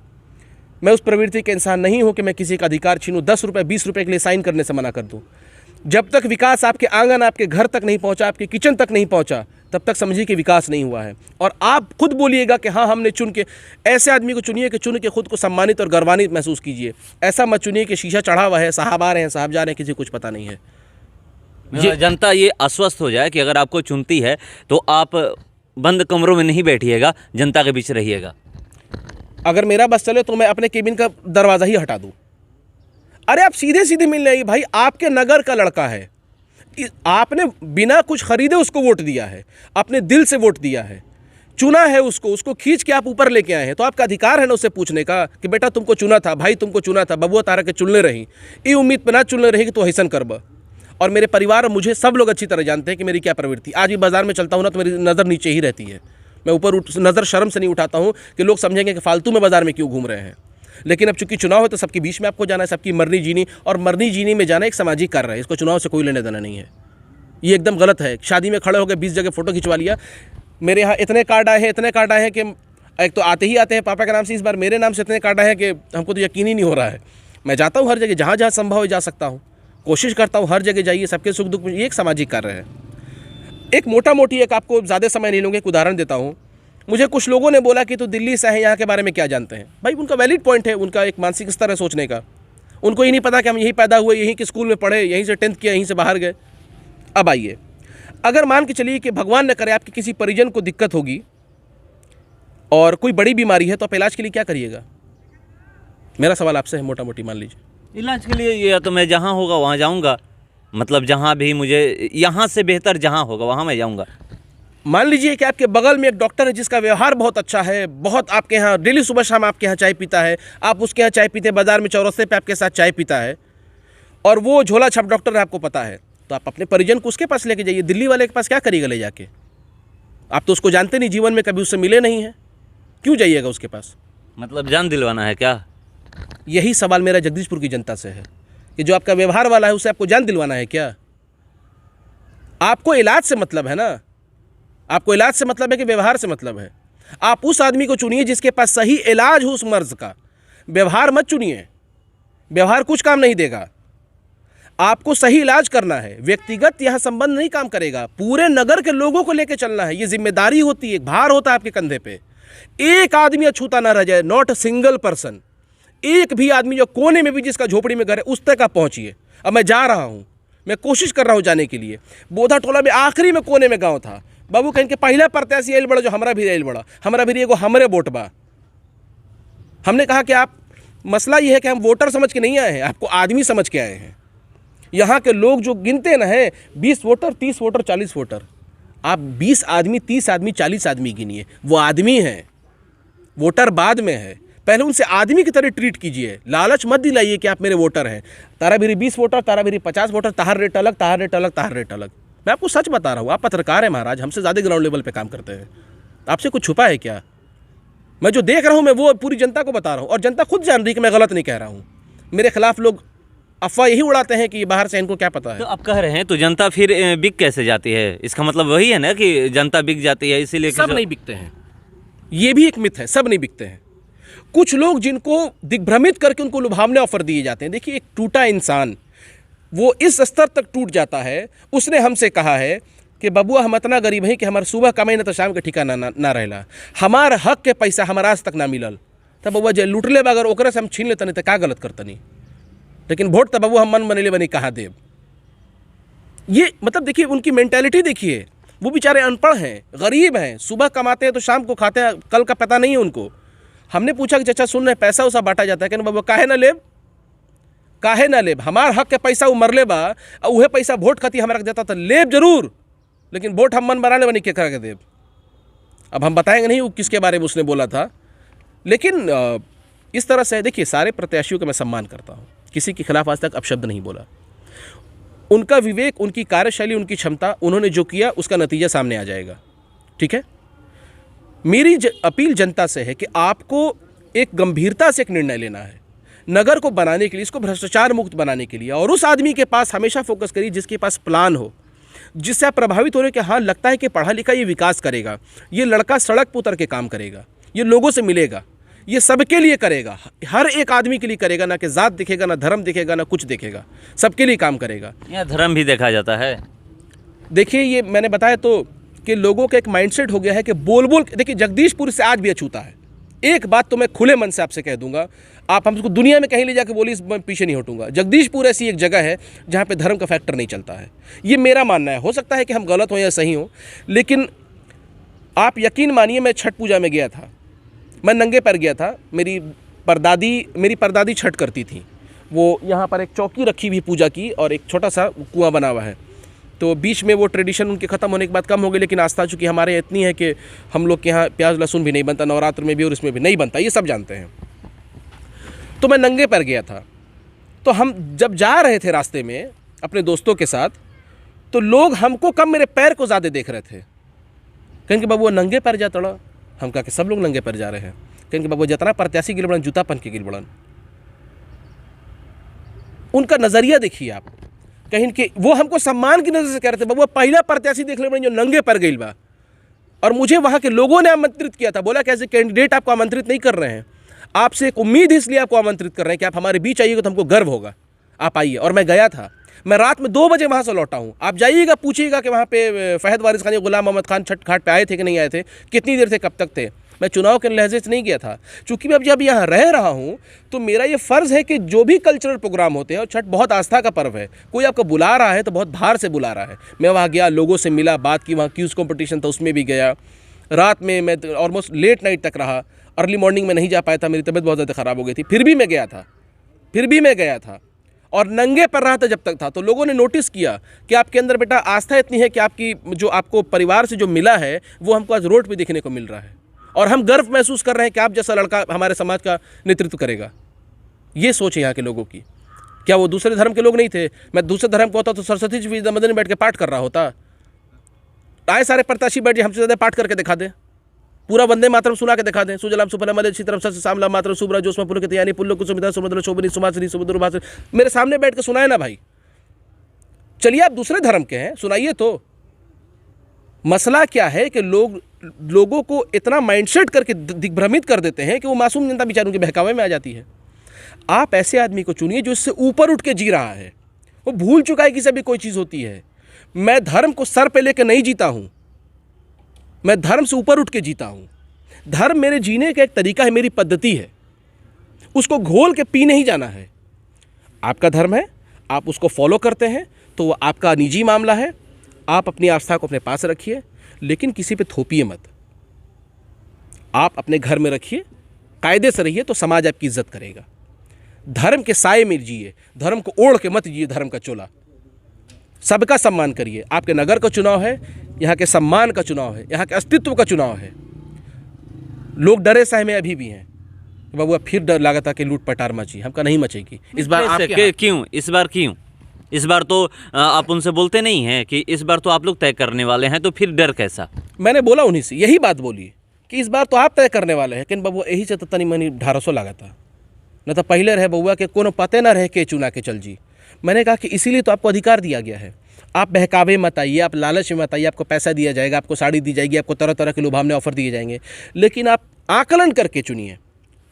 मैं उस प्रवृत्ति के इंसान नहीं हूँ कि मैं किसी का अधिकार छीनूँ, 10 रुपये 20 रुपये के लिए साइन करने से मना कर दूँ। जब तक विकास आपके आंगन, आपके घर तक नहीं पहुँचा, आपके किचन तक नहीं पहुँचा, तब तक समझिए कि विकास नहीं हुआ है। और आप खुद बोलिएगा कि हाँ हमने चुन के, ऐसे आदमी को चुनिए कि चुन के खुद को सम्मानित और गर्वान्वित महसूस कीजिए। ऐसा मत चुनिए कि शीशा चढ़ा हुआ है, साहब आ रहे हैं, साहब जा रहे हैं, किसी कुछ पता नहीं है। जनता ये आश्वस्त हो जाए कि अगर आपको चुनती है तो आप बंद कमरों में नहीं बैठिएगा, जनता के बीच रहिएगा। अगर मेरा बस चले तो मैं अपने केबिन का दरवाज़ा ही हटा दूं। अरे आप सीधे सीधे मिल रहे, भाई आपके नगर का लड़का है, आपने बिना कुछ खरीदे उसको वोट दिया है, अपने दिल से वोट दिया है। चुना है उसको खींच के आप ऊपर लेके आए हैं, तो आपका अधिकार है ना उससे पूछने का कि बेटा तुमको चुना था, भाई तुमको चुना था, बबुआ तारा के चुनने रही, ये उम्मीद पर ना चुनने रही कि तो हैसन करब। और मेरे परिवार और मुझे सब लोग अच्छी तरह जानते हैं कि मेरी क्या प्रवृत्ति। आज भी बाजार में चलता हूँ ना तो मेरी नज़र नीचे ही रहती है, मैं ऊपर नज़र शर्म से नहीं उठाता हूँ कि लोग समझेंगे कि फालतू में बाजार में क्यों घूम रहे हैं। लेकिन अब चूंकि चुनाव है तो सबके बीच में आपको जाना है, सबकी मरनी जीनी, और मरनी जीनी में जाना एक सामाजिक कार्य है, इसको चुनाव से कोई लेने देना नहीं है। ये एकदम गलत है। शादी में खड़े होकर 20 जगह फ़ोटो खिंचवा लिया, मेरे यहाँ इतने कार्ड आए हैं कि एक तो आते ही आते हैं पापा के नाम से, इस बार मेरे नाम से इतने कार्ड आए हैं कि हमको तो यकीन ही नहीं हो रहा है। मैं जाता हूँ हर जगह, जहाँ जहाँ संभव है जा सकता हूँ, कोशिश करता हूँ हर जगह जाइए, सबके सुख दुख में। ये एक सामाजिक कार्य है। एक मोटा मोटी एक आपको ज़्यादा समय नहीं लूँगा, एक उदाहरण देता हूँ। मुझे कुछ लोगों ने बोला कि तो दिल्ली से है, यहाँ के बारे में क्या जानते हैं। भाई उनका वैलिड पॉइंट है, उनका एक मानसिक स्तर है सोचने का। उनको ही नहीं पता कि हम यहीं पैदा हुए, यहीं के स्कूल में पढ़े, यहीं से 10th किया, यहीं से बाहर गए। अब आइए, अगर मान के चलिए कि भगवान न करे आपके किसी परिजन को दिक्कत होगी और कोई बड़ी बीमारी है, तो आप इलाज के लिए क्या करिएगा? मेरा सवाल आपसे है, मोटा मोटी मान लीजिए। इलाज के लिए या तो मैं जहाँ होगा वहाँ जाऊँगा, मतलब जहाँ भी मुझे यहाँ से बेहतर जहाँ होगा वहाँ मैं जाऊँगा। मान लीजिए कि आपके बगल में एक डॉक्टर है जिसका व्यवहार बहुत अच्छा है, बहुत आपके यहाँ डेली सुबह शाम आपके यहाँ चाय पीता है, आप उसके यहाँ चाय पीते, बाजार में चौरस्ते पे आपके साथ चाय पीता है, और वो झोला छाप डॉक्टर है, आपको पता है, तो आप अपने परिजन को उसके पास लेके जाइए। दिल्ली वाले के पास क्या करिएगा ले जाके? आप तो उसको जानते नहीं, जीवन में कभी उससे मिले नहीं हैं, क्यों जाइएगा उसके पास? मतलब जान दिलवाना है क्या? यही सवाल मेरा जगदीशपुर की जनता से है कि जो आपका व्यवहार वाला है उसे आपको जान दिलवाना है क्या? आपको इलाज से मतलब है ना, आपको इलाज से मतलब है कि व्यवहार से मतलब है। आप उस आदमी को चुनिए जिसके पास सही इलाज हो उस मर्ज का। व्यवहार मत चुनिए, व्यवहार कुछ काम नहीं देगा। आपको सही इलाज करना है, व्यक्तिगत यहाँ संबंध नहीं काम करेगा, पूरे नगर के लोगों को लेकर चलना है। ये जिम्मेदारी होती है, भार होता है आपके कंधे पे। एक आदमी अछूता ना रह जाए, नॉट अ सिंगल पर्सन। एक भी आदमी जो कोने में भी जिसका झोपड़ी में घर है उस तक आप पहुँचिए। अब मैं जा रहा हूँ, मैं कोशिश कर रहा हूँ जाने के लिए। बोधा टोला में आखिरी में कोने में गाँव था, बाबू कहीं के पहला प्रत्याशी आइल बड़ा, जो हमारा भी आइल बड़ा, हमारा भी एगो हमरे वोट बा। हमने कहा कि आप, मसला ये है कि हम वोटर समझ के नहीं आए हैं, आपको आदमी समझ के आए हैं। यहाँ के लोग जो गिनते ना है 20 वोटर, 30 वोटर, 40 वोटर, आप 20 आदमी, 30 आदमी, 40 आदमी गिनिए, वो आदमी हैं, वोटर बाद में है। पहले उनसे आदमी की तरह ट्रीट कीजिए, लालच मत दिलाइए कि आप मेरे वोटर हैं। तारा मेरी 20 वोटर, तारा मेरी 50 वोटर, ताहर रेट अलग, ताहर रेट अलग, ताहर रेट अलग। मैं आपको सच बता रहा हूँ, आप पत्रकार हैं महाराज, हमसे ज़्यादा ग्राउंड लेवल पे काम करते हैं। आपसे कुछ छुपा है क्या? मैं जो देख रहा हूँ मैं वो पूरी जनता को बता रहा हूँ, और जनता खुद जान रही है कि मैं गलत नहीं कह रहा हूँ। मेरे खिलाफ लोग अफवाह यही उड़ाते हैं कि बाहर से इनको क्या पता है। तो आप कह रहे हैं तो जनता फिर बिक कैसे जाती है? इसका मतलब वही है ना कि जनता बिक जाती है, इसीलिए सब नहीं बिकते हैं, ये भी एक मिथ है, सब नहीं बिकते हैं। कुछ लोग जिनको दिग्भ्रमित करके उनको लुभावने ऑफर दिए जाते हैं। देखिए, एक टूटा इंसान वो इस स्तर तक टूट जाता है। उसने हमसे कहा है कि बबुआ हम इतना गरीब हैं कि हमारे सुबह कमाई न तो शाम के ठिकाना ना रहेला, हमार हक के पैसा हमारा आज तक ना मिलल। तब बबुआ जे लूट ले अगर ओकरे से हम छीन लेते नहीं तो क्या गलत करतनी, लेकिन वोट तब बबुआ हम मन बनेले बनी कहाँ देव। ये मतलब देखिए उनकी मेंटालिटी देखिए, वो बेचारे अनपढ़ हैं, गरीब हैं, सुबह कमाते हैं तो शाम को खाते हैं, कल का पता नहीं है उनको। हमने पूछा कि चाचा सुन रहे पैसा उसा बांटा जाता है, कहने बाबा काहे ना लेब, काहे ना लेब, हमार हक के पैसा वो मरले बा, और वह पैसा वोट खाती हमारा देता तो लेब जरूर, लेकिन वोट हम मन बनाने बनी के करा के देब। अब हम बताएंगे नहीं वो किसके बारे में उसने बोला था, लेकिन इस तरह से देखिए सारे प्रत्याशियों का मैं सम्मान करता हूँ, किसी के खिलाफ आज तक अपशब्द नहीं बोला। उनका विवेक, उनकी कार्यशैली, उनकी क्षमता, उन्होंने जो किया उसका नतीजा सामने आ जाएगा। ठीक है, मेरी अपील जनता से है कि आपको एक गंभीरता से एक निर्णय लेना है नगर को बनाने के लिए, इसको भ्रष्टाचार मुक्त बनाने के लिए, और उस आदमी के पास हमेशा फोकस करिए जिसके पास प्लान हो, जिससे आप प्रभावित हो रहे कि हाँ लगता है कि पढ़ा लिखा ये विकास करेगा, ये लड़का सड़क पर उतर के काम करेगा, ये लोगों से मिलेगा, ये सबके लिए करेगा, हर एक आदमी के लिए करेगा, ना कि जात दिखेगा, ना धर्म दिखेगा, ना कुछ दिखेगा, सबके लिए काम करेगा। यहाँ धर्म भी देखा जाता है। देखिए ये मैंने बताया तो कि लोगों का एक माइंडसेट हो गया है कि बोल बोल, देखिए जगदीशपुर से आज भी अछूता है। एक बात तो मैं खुले मन से आपसे कह दूंगा, आप हमको दुनिया में कहीं ले जाकर बोलिए, मैं पीछे नहीं हटूंगा। जगदीशपुर ऐसी एक जगह है जहाँ पे धर्म का फैक्टर नहीं चलता है, ये मेरा मानना है। हो सकता है कि हम गलत हों या सही हों, लेकिन आप यकीन मानिए मैं छठ पूजा में गया था, मैं नंगे पैर गया था। मेरी परदादी छठ करती थी, वो यहाँ पर एक चौकी रखी हुई पूजा की और एक छोटा सा कुआं बना हुआ है, तो बीच में वो ट्रेडिशन उनके ख़त्म होने के बाद कम हो गई, लेकिन आस्था चूँकि हमारे यहाँ इतनी है कि हम लोग के यहाँ प्याज लहसुन भी नहीं बनता, नवरात्र में भी और इसमें भी नहीं बनता, ये सब जानते हैं। तो मैं नंगे पैर गया था। तो हम जब जा रहे थे रास्ते में अपने दोस्तों के साथ, तो लोग हमको कम मेरे पैर को ज़्यादा देख रहे थे। कहेंगे बाबू वो नंगे पैर जा तड़ा। हम कहा कि सब लोग नंगे पैर जा रहे हैं। कहेंगे बाबू जितना प्रत्याशी गिल बड़न जूता पहन के गिल बड़न। उनका नज़रिया देखिए आप, कहीं कि वो हमको सम्मान की नज़र से कह रहे थे, बाबू पहला प्रत्याशी देख ले बड़े जो नंगे पैर गई बा। और मुझे वहाँ के लोगों ने आमंत्रित किया था, बोला कैसे कैंडिडेट आपको आमंत्रित नहीं कर रहे हैं, आपसे एक उम्मीद इसलिए आपको आमंत्रित कर रहे हैं कि आप हमारे बीच आइएगा तो हमको गर्व होगा, आप आइए। और मैं गया था, मैं रात में 2 बजे वहाँ से लौटा हूँ। आप जाइएगा, पूछिएगा कि वहाँ पे फहद वारिस खान या गुलाम मोहम्मद खान छठ घाट पे आए थे कि नहीं आए थे, कितनी देर थे, कब तक थे। मैं चुनाव के लहजे से नहीं गया था, चूँकि मैं अब जब यहाँ रह रहा हूँ तो मेरा ये फ़र्ज़ है कि जो भी कल्चरल प्रोग्राम होते हैं, और छठ बहुत आस्था का पर्व है, कोई आपको बुला रहा है तो बहुत भार से बुला रहा है। मैं वहाँ गया, लोगों से मिला, बात की, वहाँ क्यूज़ कॉम्पिटिशन था उसमें भी गया। रात में मैं ऑलमोस्ट लेट नाइट तक रहा, अर्ली मॉर्निंग में नहीं जा पाया था, मेरी तबीयत बहुत ज़्यादा ख़राब हो गई थी, फिर भी मैं गया था और नंगे पर रहा था जब तक था। तो लोगों ने नोटिस किया कि आपके अंदर बेटा आस्था इतनी है कि आपकी जो आपको परिवार से जो मिला है वो हमको आज रोड पे देखने को मिल रहा है, और हम गर्व महसूस कर रहे हैं कि आप जैसा लड़का हमारे समाज का नेतृत्व करेगा। ये सोच है यहाँ के लोगों की। क्या वो दूसरे धर्म के लोग नहीं थे? मैं दूसरे धर्म का होता तो सरस्वती जी मंदिर में बैठ के पाठ कर रहा होता। आए सारे प्रत्याशी बैठ जाए, हमसे ज़्यादा पाठ करके दिखा दे, पूरा वंदे मातरम सुना के दिखा दें। सुजलाम सुफलाम मलयजशी तरफ से सामला मातरम सुब्रा जोस्मा पुल के तैयारी पुल्लो कुसुमिता सुमद्र शोभनी सुमासनी सुमद्र भाषण, मेरे सामने बैठ के सुनाए ना भाई। चलिए आप दूसरे धर्म के हैं, सुनाइए। तो मसला क्या है कि लोगों को इतना माइंडसेट करके दिग्भ्रमित कर देते हैं कि वो मासूम जनता बेचारों के बहकावे में आ जाती है। आप ऐसे आदमी को चुनिए जो इससे ऊपर उठ के जी रहा है, वो भूल चुका है कि सभी कोई चीज़ होती है। मैं धर्म को सर पे लेकर नहीं जीता हूँ, मैं धर्म से ऊपर उठ के जीता हूँ। धर्म मेरे जीने का एक तरीका है, मेरी पद्धति है, उसको घोल के पी नहीं जाना है। आपका धर्म है, आप उसको फॉलो करते हैं तो वो आपका निजी मामला है, आप अपनी आस्था को अपने पास रखिए, लेकिन किसी पे थोपिए मत। आप अपने घर में रखिए, कायदे से रहिए, तो समाज आपकी इज्जत करेगा। धर्म के साए में जिए, धर्म को ओढ़ के मत जिए धर्म का चोला। सबका सम्मान करिए। आपके नगर का चुनाव है, यहाँ के सम्मान का चुनाव है, यहाँ के अस्तित्व का चुनाव है। लोग डरे सहमे अभी भी हैं, बाबू फिर डर लगा था कि लूट पटार मची, हमका नहीं मचेगी इस बार। क्यों इस बार तो आप उनसे बोलते नहीं हैं कि इस बार तो आप लोग तय करने वाले हैं, तो फिर डर कैसा? मैंने बोला उन्हीं से यही बात बोली कि इस बार तो आप तय करने वाले हैं, लेकिन बाबू यही से तो तनी मनी 1800 लगा था, न तो पहले रहे बउआ के कोनो पते ना रहे के चुना के चल जी। मैंने कहा कि इसीलिए तो आपको अधिकार दिया गया है। आप बहकावे मत आइए, आप लालच में मत आइए, आपको पैसा दिया जाएगा, आपको साड़ी दी जाएगी, आपको तरह तरह के लुभावने ऑफर दिए जाएंगे, लेकिन आप आकलन करके चुनिए।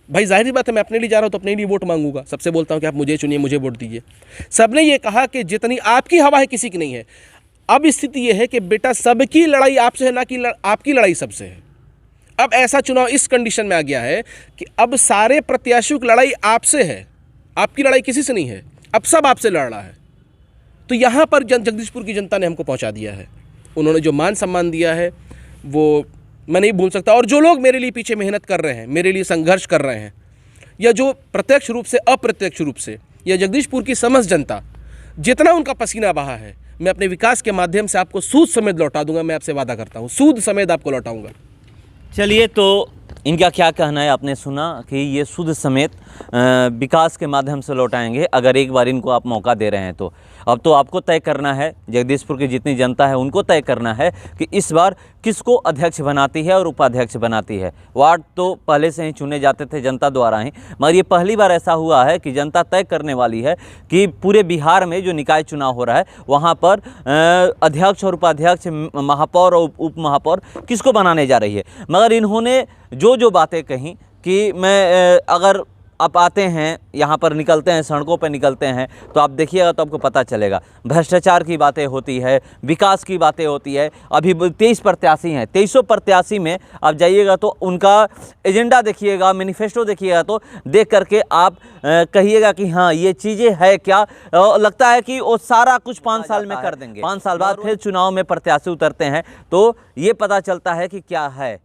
भाई जाहिर बात है, मैं अपने लिए जा रहा हूँ तो अपने लिए वोट मांगूंगा, सबसे बोलता हूँ कि आप मुझे चुनिए, मुझे वोट दीजिए। सबने ये कहा कि जितनी आपकी हवा है किसी की नहीं है। अब स्थिति ये है कि बेटा सबकी लड़ाई आपसे है, ना कि आपकी लड़ाई सबसे है। अब ऐसा चुनाव इस कंडीशन में आ गया है कि अब सारे प्रत्याशियों की लड़ाई आपसे है, आपकी लड़ाई किसी से नहीं है। अब सब आपसे लड़ रहा है। तो यहाँ पर जगदीशपुर की जनता ने हमको पहुँचा दिया है। उन्होंने जो मान सम्मान दिया है वो मैं नहीं भूल सकता। और जो लोग मेरे लिए पीछे मेहनत कर रहे हैं, मेरे लिए संघर्ष कर रहे हैं, या जो प्रत्यक्ष रूप से अप्रत्यक्ष रूप से, या जगदीशपुर की समस्त जनता, जितना उनका पसीना बहा है, मैं अपने विकास के माध्यम से आपको सूद समेत लौटा दूंगा। मैं आपसे वादा करता हूँ, सूद समेत आपको लौटाऊंगा। चलिए, तो इनका क्या कहना है आपने सुना कि ये सूद समेत विकास के माध्यम से लौटाएंगे अगर एक बार इनको आप मौका दे रहे हैं तो। अब तो आपको तय करना है, जगदीशपुर की जितनी जनता है उनको तय करना है कि इस बार किसको अध्यक्ष बनाती है और उपाध्यक्ष बनाती है। वार्ड तो पहले से ही चुने जाते थे जनता द्वारा ही, मगर ये पहली बार ऐसा हुआ है कि जनता तय करने वाली है कि पूरे बिहार में जो निकाय चुनाव हो रहा है वहाँ पर अध्यक्ष और उपाध्यक्ष, महापौर और उप महापौर किसको बनाने जा रही है। मगर इन्होंने जो बातें कहीं कि मैं अगर आप आते हैं यहाँ पर, निकलते हैं, सड़कों पर निकलते हैं, तो आप देखिएगा तो आपको पता चलेगा भ्रष्टाचार की बातें होती है, विकास की बातें होती है। अभी 23 प्रत्याशी हैं, 2300 प्रत्याशी में आप जाइएगा तो उनका एजेंडा देखिएगा, मैनिफेस्टो देखिएगा, तो देख करके आप कहिएगा कि हाँ ये चीज़ें है क्या। लगता है कि वो सारा कुछ 5 साल में कर देंगे, 5 साल बाद फिर चुनाव में प्रत्याशी उतरते हैं तो ये पता चलता है कि क्या है।